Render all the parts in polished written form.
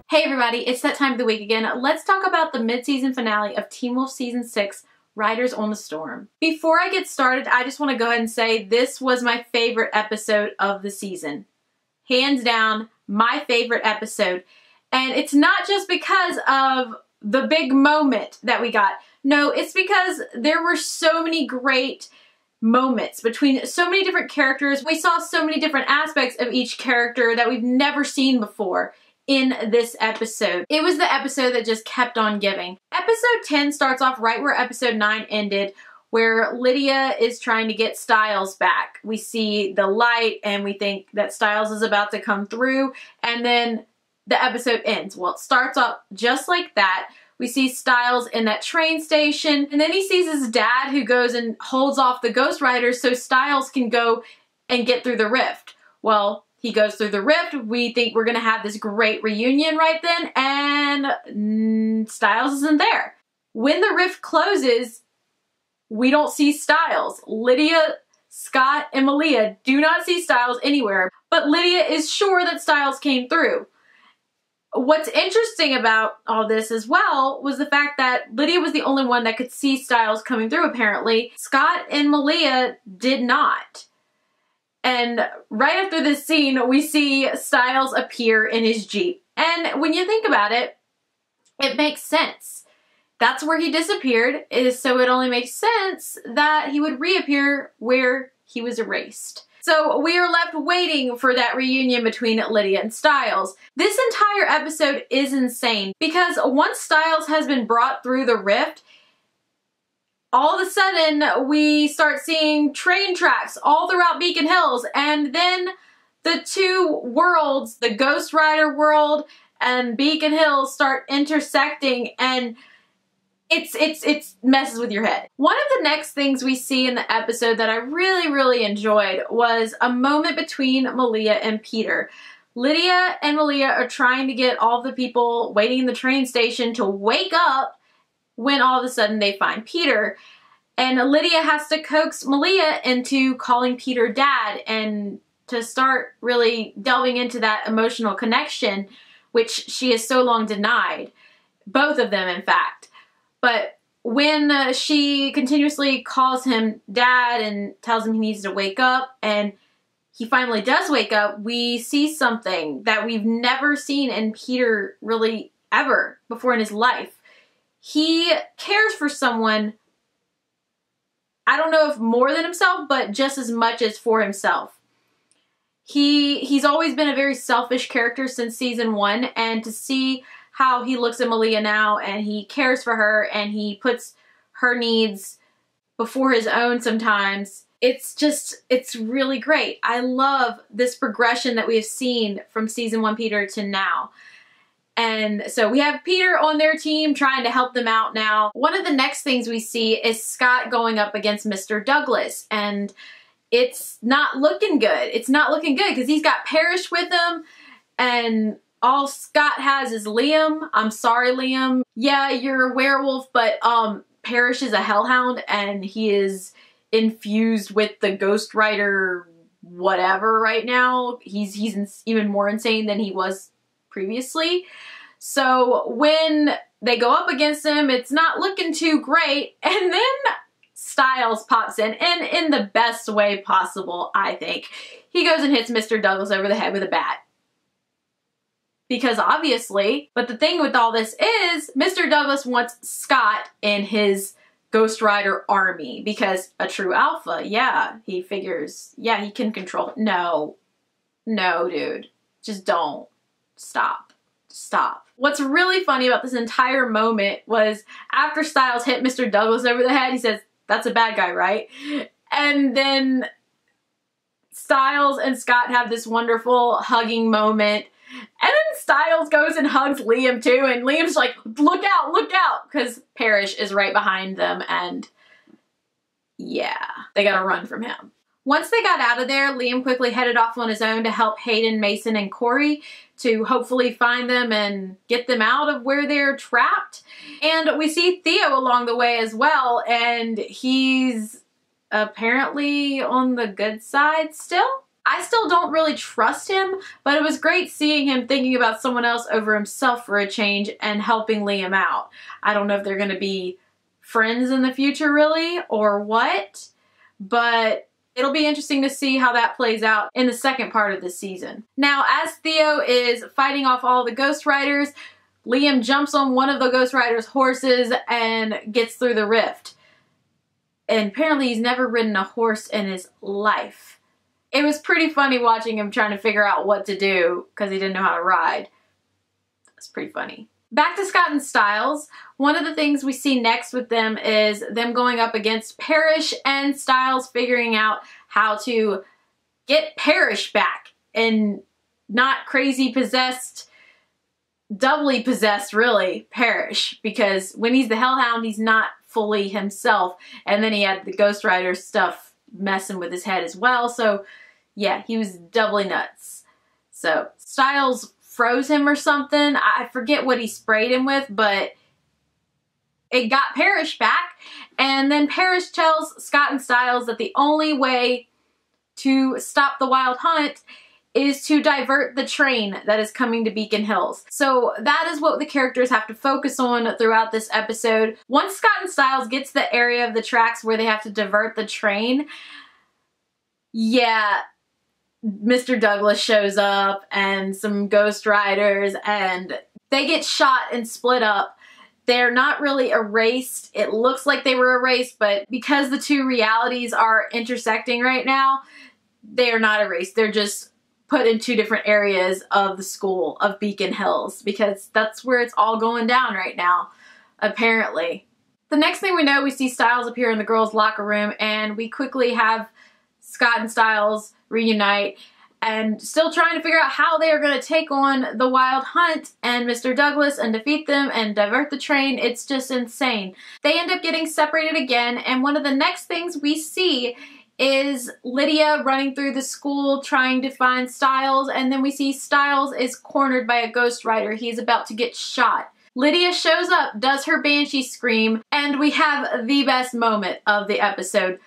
Hey everybody, it's that time of the week again. Let's talk about the mid-season finale of Teen Wolf Season 6, Riders on the Storm. Before I get started, I just want to go ahead and say this was my favorite episode of the season. Hands down, my favorite episode. And it's not just because of the big moment that we got. No, it's because there were so many great moments between so many different characters. We saw so many different aspects of each character that we've never seen before in this episode. It was the episode that just kept on giving. Episode 10 starts off right where episode 9 ended, where Lydia is trying to get Stiles back. We see the light and we think that Stiles is about to come through, and then the episode ends. Well, it starts off just like that. We see Stiles in that train station, and then he sees his dad who goes and holds off the Ghost Riders so Stiles can go and get through the rift. Well, he goes through the rift. We think we're going to have this great reunion right then, and Stiles isn't there. When the rift closes, we don't see Stiles. Lydia, Scott, and Malia do not see Stiles anywhere, but Lydia is sure that Stiles came through. What's interesting about all this as well was the fact that Lydia was the only one that could see Stiles coming through, apparently. Scott and Malia did not. And right after this scene, we see Stiles appear in his Jeep. And when you think about it, it makes sense. That's where he disappeared, so it only makes sense that he would reappear where he was erased. So we are left waiting for that reunion between Lydia and Stiles. This entire episode is insane because once Stiles has been brought through the rift, all of a sudden we start seeing train tracks all throughout Beacon Hills, and then the two worlds, the Ghost Rider world and Beacon Hills, start intersecting, and it messes with your head. One of the next things we see in the episode that I really enjoyed was a moment between Malia and Peter. Lydia and Malia are trying to get all the people waiting in the train station to wake up when all of a sudden they find Peter. And Lydia has to coax Malia into calling Peter Dad and to start really delving into that emotional connection, which she has so long denied. Both of them, in fact. But when she continuously calls him Dad and tells him he needs to wake up, and he finally does wake up, we see something that we've never seen in Peter really ever before in his life. He cares for someone, I don't know if more than himself, but just as much as for himself. He's always been a very selfish character since season 1, and to see how he looks at Malia now and he cares for her and he puts her needs before his own sometimes, it's really great. I love this progression that we have seen from season 1 Peter to now. And so we have Peter on their team trying to help them out now. One of the next things we see is Scott going up against Mr. Douglas, and it's not looking good. It's not looking good because he's got Parrish with him, and all Scott has is Liam. I'm sorry, Liam. Yeah, you're a werewolf, but Parrish is a hellhound, and he is infused with the Ghost Rider whatever right now. He's even more insane than he was previously. So when they go up against him, it's not looking too great. And then Stiles pops in, and in the best way possible, I think. He goes and hits Mr. Douglas over the head with a bat. Because obviously, but the thing with all this is, Mr. Douglas wants Scott in his Ghost Rider army, because a true alpha, yeah, he figures, yeah, he can control it. No, dude, just don't. Stop. What's really funny about this entire moment was after Stiles hit Mr. Douglas over the head, he says, "That's a bad guy, right?" And then Stiles and Scott have this wonderful hugging moment. And then Stiles goes and hugs Liam too, and Liam's like, look out, because Parrish is right behind them, and yeah, they gotta run from him. Once they got out of there, Liam quickly headed off on his own to help Hayden, Mason, and Corey to hopefully find them and get them out of where they're trapped. And we see Theo along the way as well, and he's apparently on the good side still. I still don't really trust him, but it was great seeing him thinking about someone else over himself for a change and helping Liam out. I don't know if they're going to be friends in the future really or what, but it'll be interesting to see how that plays out in the second part of the season. Now, as Theo is fighting off all the Ghost Riders, Liam jumps on one of the Ghost Riders' horses and gets through the rift. And apparently he's never ridden a horse in his life. It was pretty funny watching him trying to figure out what to do because he didn't know how to ride. It's pretty funny. Back to Scott and Styles. One of the things we see next with them is them going up against Parrish and Styles figuring out how to get Parrish back and not crazy possessed, doubly possessed really, Parrish, because when he's the Hellhound he's not fully himself, and then he had the Ghost Rider stuff messing with his head as well, so yeah, he was doubly nuts. So Styles froze him or something. I forget what he sprayed him with, but it got Parrish back. And then Parrish tells Scott and Styles that the only way to stop the Wild Hunt is to divert the train that is coming to Beacon Hills. So that is what the characters have to focus on throughout this episode. Once Scott and Styles get to the area of the tracks where they have to divert the train, yeah, Mr. Douglas shows up and some Ghost Riders and they get shot and split up. They're not really erased. It looks like they were erased, but because the two realities are intersecting right now, they are not erased. They're just put in two different areas of the school of Beacon Hills because that's where it's all going down right now, apparently. The next thing we know, we see Styles appear in the girls' locker room and we quickly have Scott and Styles reunite and still trying to figure out how they are going to take on the Wild Hunt and Mr. Douglas and defeat them and divert the train. It's just insane. They end up getting separated again, and one of the next things we see is Lydia running through the school trying to find Styles, and then we see Styles is cornered by a Ghost Rider. He's about to get shot. Lydia shows up, does her Banshee scream, and we have the best moment of the episode.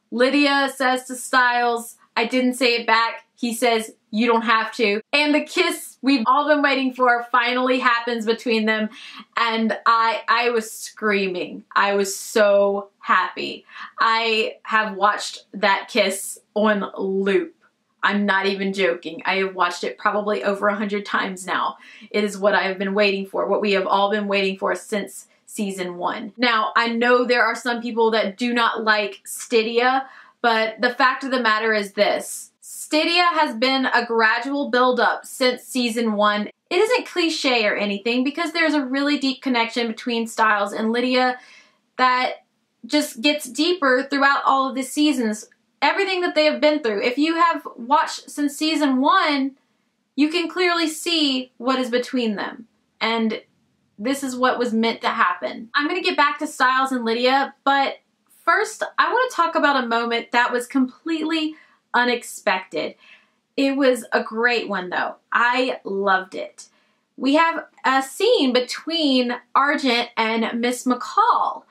Lydia says to Styles, "I didn't say it back." He says, "You don't have to." And the kiss we've all been waiting for finally happens between them. And I was screaming. I was so happy. I have watched that kiss on loop. I'm not even joking. I have watched it probably over 100 times now. It is what I have been waiting for, what we have all been waiting for since season 1. Now, I know there are some people that do not like Stydia, but the fact of the matter is this. Stydia has been a gradual build-up since season 1. It isn't cliche or anything because there's a really deep connection between Styles and Lydia that just gets deeper throughout all of the seasons. Everything that they have been through. If you have watched since season 1, you can clearly see what is between them. And this is what was meant to happen. I'm going to get back to Styles and Lydia, but first I want to talk about a moment that was completely unexpected. It was a great one though. I loved it. We have a scene between Argent and Miss McCall,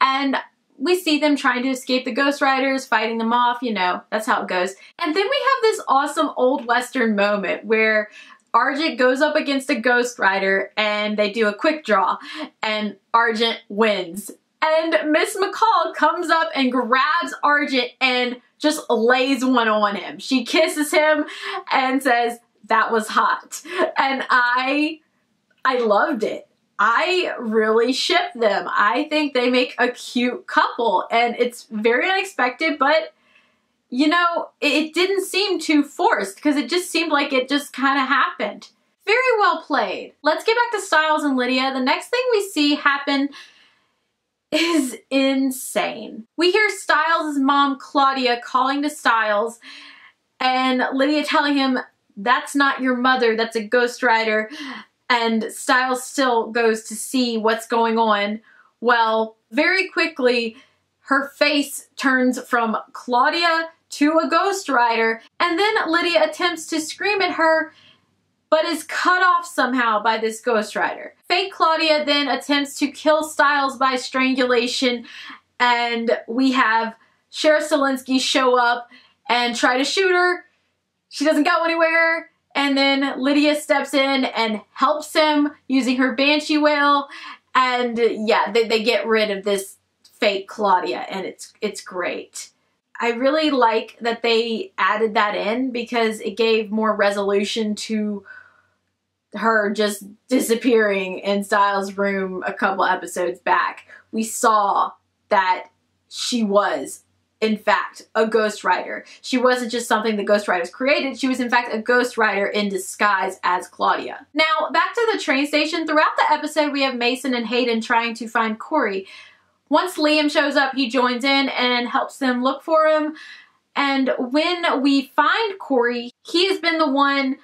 and we see them trying to escape the Ghost Riders, fighting them off, you know, that's how it goes. And then we have this awesome old Western moment where Argent goes up against a Ghost Rider and they do a quick draw and Argent wins. And Miss McCall comes up and grabs Argent and just lays one on him. She kisses him and says, "That was hot." And I loved it. I really ship them. I think they make a cute couple and it's very unexpected, but you know, it didn't seem too forced because it just seemed like it just kind of happened. Very well played. Let's get back to Styles and Lydia. The next thing we see happen is insane. We hear Styles' mom, Claudia, calling to Styles and Lydia telling him, "That's not your mother, that's a Ghost Rider." And Styles still goes to see what's going on. Well, very quickly, her face turns from Claudia to a Ghost Rider, and then Lydia attempts to scream at her, but is cut off somehow by this Ghost Rider. Fake Claudia then attempts to kill Styles by strangulation, and we have Sheriff Stilinski show up and try to shoot her. she doesn't go anywhere. And then Lydia steps in and helps him using her banshee wail. And yeah, they get rid of this fake Claudia, and it's great. I really like that they added that in because it gave more resolution to her just disappearing in Styles' room a couple episodes back. We saw that she was, in fact, a ghostwriter. She wasn't just something the ghostwriters created. She was, in fact, a ghostwriter in disguise as Claudia. Now, back to the train station. Throughout the episode, we have Mason and Hayden trying to find Corey. Once Liam shows up, he joins in and helps them look for him. And when we find Corey, he has been the one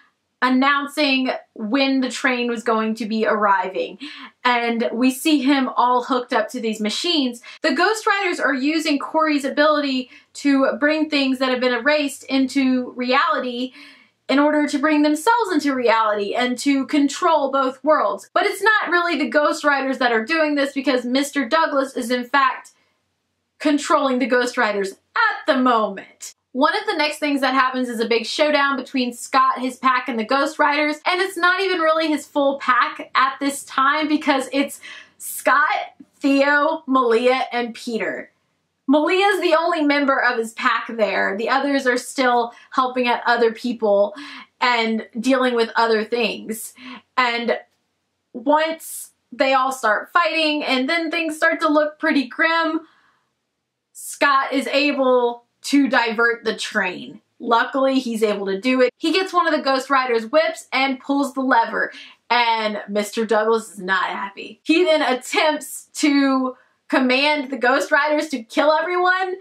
announcing when the train was going to be arriving. And we see him all hooked up to these machines. The ghostwriters are using Corey's ability to bring things that have been erased into reality in order to bring themselves into reality and to control both worlds. But it's not really the ghostwriters that are doing this, because Mr. Douglas is in fact controlling the ghostwriters at the moment. One of the next things that happens is a big showdown between Scott, his pack, and the Ghostwriters. And it's not even really his full pack at this time, because it's Scott, Theo, Malia, and Peter. Malia's the only member of his pack there. The others are still helping out other people and dealing with other things. And once they all start fighting and then things start to look pretty grim, Scott is able to divert the train. Luckily, he's able to do it. He gets one of the Ghostwriters' whips and pulls the lever, and Mr. Douglas is not happy. He then attempts to command the Ghostwriters to kill everyone.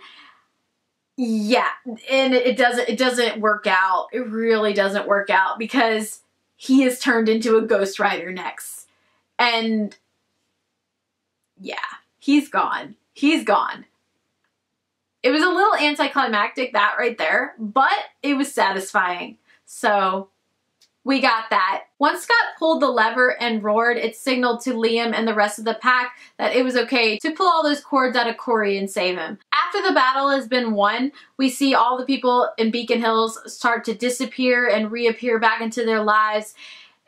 Yeah, and it doesn't work out. It really doesn't work out, because he is turned into a Ghostwriter next. And yeah, he's gone. He's gone. It was a little anticlimactic, that right there, but it was satisfying. So we got that. Once Scott pulled the lever and roared, it signaled to Liam and the rest of the pack that it was okay to pull all those cords out of Corey and save him. After the battle has been won, we see all the people in Beacon Hills start to disappear and reappear back into their lives,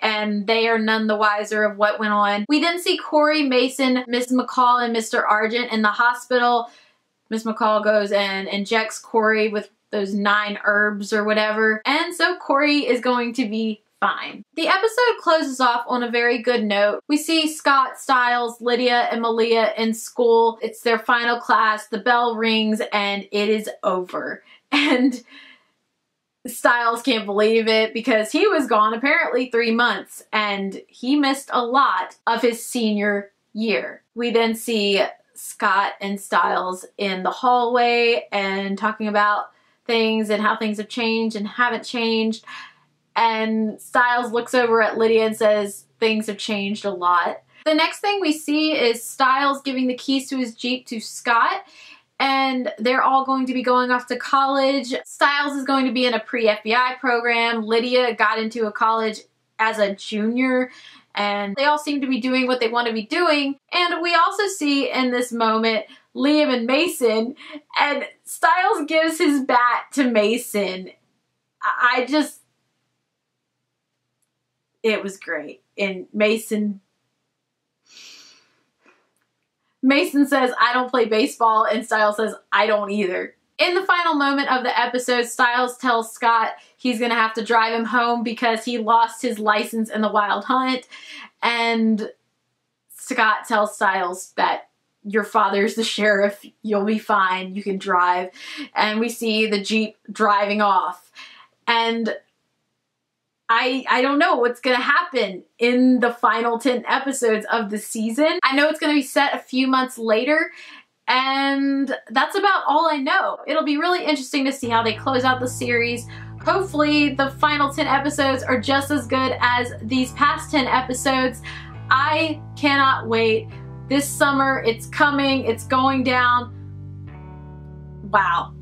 and they are none the wiser of what went on. We then see Corey, Mason, Miss McCall, and Mr. Argent in the hospital. Miss McCall goes and injects Corey with those 9 herbs or whatever, and so Corey is going to be fine. The episode closes off on a very good note. We see Scott, Styles, Lydia, and Malia in school. It's their final class, the bell rings, and it is over. And Styles can't believe it, because he was gone apparently 3 months, and he missed a lot of his senior year. We then see Scott and Styles in the hallway and talking about things and how things have changed and haven't changed. And Styles looks over at Lydia and says things have changed a lot. The next thing we see is Styles giving the keys to his Jeep to Scott, and they're all going to be going off to college. Styles is going to be in a pre-FBI program. Lydia got into a college as a junior, and they all seem to be doing what they want to be doing. And we also see in this moment Liam and Mason, and Styles gives his bat to Mason. It was great. And Mason says, "I don't play baseball," and Styles says, "I don't either." In the final moment of the episode, Styles tells Scott he's going to have to drive him home because he lost his license in the Wild Hunt. And Scott tells Styles that your father's the sheriff, you'll be fine, you can drive. And we see the Jeep driving off. And I don't know what's going to happen in the final 10 episodes of the season. I know it's going to be set a few months later, and that's about all I know. It'll be really interesting to see how they close out the series. Hopefully the final 10 episodes are just as good as these past 10 episodes. I cannot wait. This summer, it's coming, it's going down. Wow.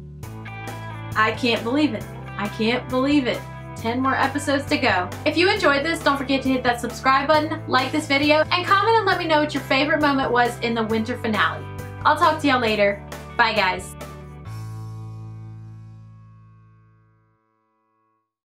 I can't believe it. I can't believe it. 10 more episodes to go. If you enjoyed this, don't forget to hit that subscribe button, like this video, and comment and let me know what your favorite moment was in the winter finale. I'll talk to y'all later. Bye, guys.